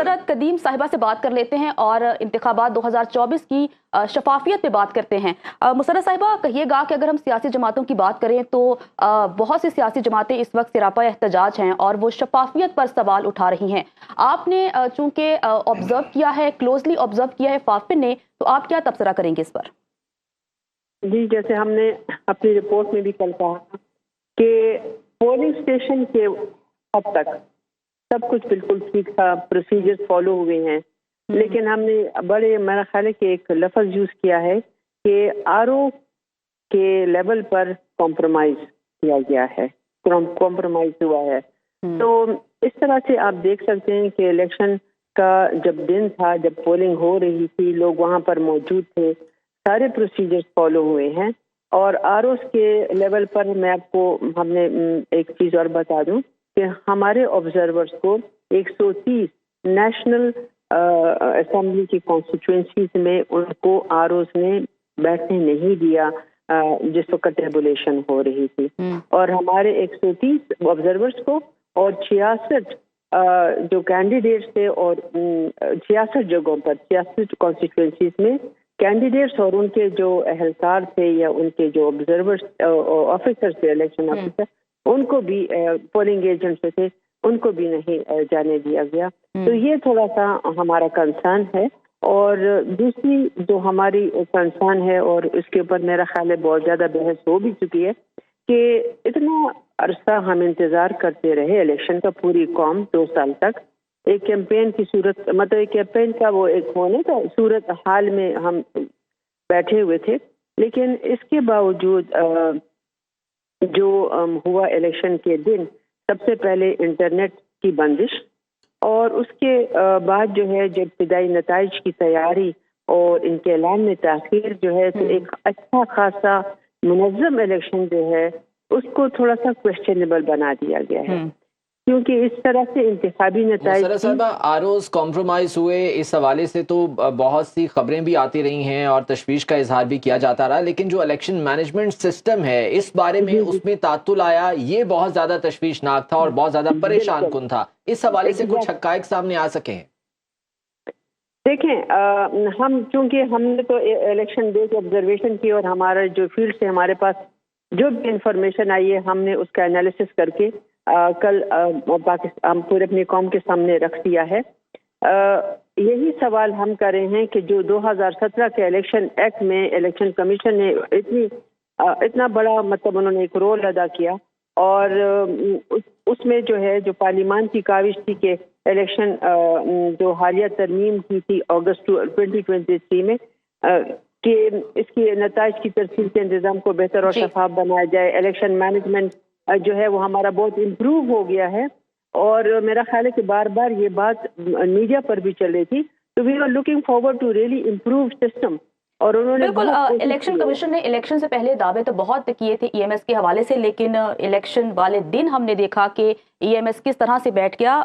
मुसर्रत कदीम साहिबा से बात कर लेते हैं और इंतखाबात 2024 की शफाफियत पे बात करते हैं। मुसर्रत साहिबा, कहिएगा कि अगर हम सियासी जमातों की बात करें तो बहुत सी सियासी जमातें इस वक्त सिरापा एहतजाज हैं और वो शफाफियत पर सवाल उठा रही हैं। आपने चूंकि ऑब्जर्व किया है, क्लोजली ऑब्जर्व किया है फाफिन ने, तो आप क्या तबसरा करेंगे इस पर? जी, जैसे हमने अपनी रिपोर्ट में भी कल कहा कि पोलिंग स्टेशन के अब तक सब कुछ बिल्कुल ठीक था, प्रोसीजर्स फॉलो हुए हैं, लेकिन हमने बड़े मेरा ख्याल है कि एक लफ्ज़ यूज़ किया है कि आरओ के लेवल पर कॉम्प्रोमाइज किया गया है, कॉम्प्रोमाइज हुआ है। तो इस तरह से आप देख सकते हैं कि इलेक्शन का जब दिन था, जब पोलिंग हो रही थी, लोग वहाँ पर मौजूद थे, सारे प्रोसीजर्स फॉलो हुए हैं। और आरओ के लेवल पर मैं आपको हमने एक चीज़ और बता दूं कि हमारे ऑब्जर्वर्स को 130 नेशनल असेंबली की कॉन्स्टिट्यूंसीज में उनको आरओ ने बैठने नहीं दिया जिस वक्त टेबुलेशन हो रही थी। और हमारे 130 ऑब्जर्वर्स को और 66 जो कैंडिडेट्स थे और 66 जगहों पर 66 कॉन्स्टिट्यूंसीज में कैंडिडेट्स और उनके जो अहलकार थे या उनके जो ऑब्जर्वर्स ऑफिसर्स थे, इलेक्शन ऑफिसर, उनको भी पोलिंग एजेंट्स थे, उनको भी नहीं जाने दिया गया। तो ये थोड़ा सा हमारा कंसर्न है। और दूसरी जो हमारी कंसर्न है और उसके ऊपर मेरा ख्याल है बहुत ज़्यादा बहस हो भी चुकी है कि इतना अरसा हम इंतज़ार करते रहे इलेक्शन का, पूरी कौम 2 साल तक एक कैंपेन की सूरत, मतलब एक कैंपेन का वो एक होने का सूरत हाल में हम बैठे हुए थे। लेकिन इसके बावजूद जो हुआ इलेक्शन के दिन, सबसे पहले इंटरनेट की बंदिश और उसके बाद जो है जब इब्तिदाई नताइज की तैयारी और इनके ऐलान में ताख़ीर जो है, तो एक अच्छा खासा मुनज़्ज़म इलेक्शन जो है उसको थोड़ा सा क्वेश्चनेबल बना दिया गया है, क्योंकि इस तरह से इंतखाबी नताइज आरओज़ कॉम्प्रोमाइज हुए, इस हवाले से तो बहुत सी खबरें भी आती रही हैं और तशवीश का इजहार भी किया जाता रहा। लेकिन जो इलेक्शन मैनेजमेंट सिस्टम है, इस बारे में उसमें तातुल आया, ये बहुत ज्यादा तशवीशनाक था और बहुत ज्यादा परेशान कुन था। इस हवाले से कुछ हक़ाइक़ सामने आ सके हैं? देखें, हम चूंकि हमने तो इलेक्शन डे की ऑब्जर्वेशन की और हमारा जो फील्ड से हमारे पास जो भी इंफॉर्मेशन आई है, हमने उसका एनालिसिस करके कल पाकिस्तान हम पूरे अपनी कौम के सामने रख दिया है। यही सवाल हम कर रहे हैं कि जो 2017 के इलेक्शन एक्ट में इलेक्शन कमीशन ने इतना बड़ा मतलब उन्होंने एक रोल अदा किया और उसमें जो है जो पार्लियामान की काविश थी कि इलेक्शन जो हालिया तरमीम की थी अगस्त 2023 में कि इसकी नताइज की तरसील के इंतजाम को बेहतर और शफाफ बनाया जाए, इलेक्शन मैनेजमेंट जो है वो हमारा बहुत इम्प्रूव हो गया है। और मेरा ख्याल है कि बार बार ये बात मीडिया पर भी चल रही थी, तो we are looking forward to really improve system. और उन्होंने बिल्कुल, इलेक्शन कमीशन ने इलेक्शन से पहले दावे तो बहुत किए थे ईएमएस के हवाले से, लेकिन इलेक्शन वाले दिन हमने देखा कि ईएमएस किस तरह से बैठ गया।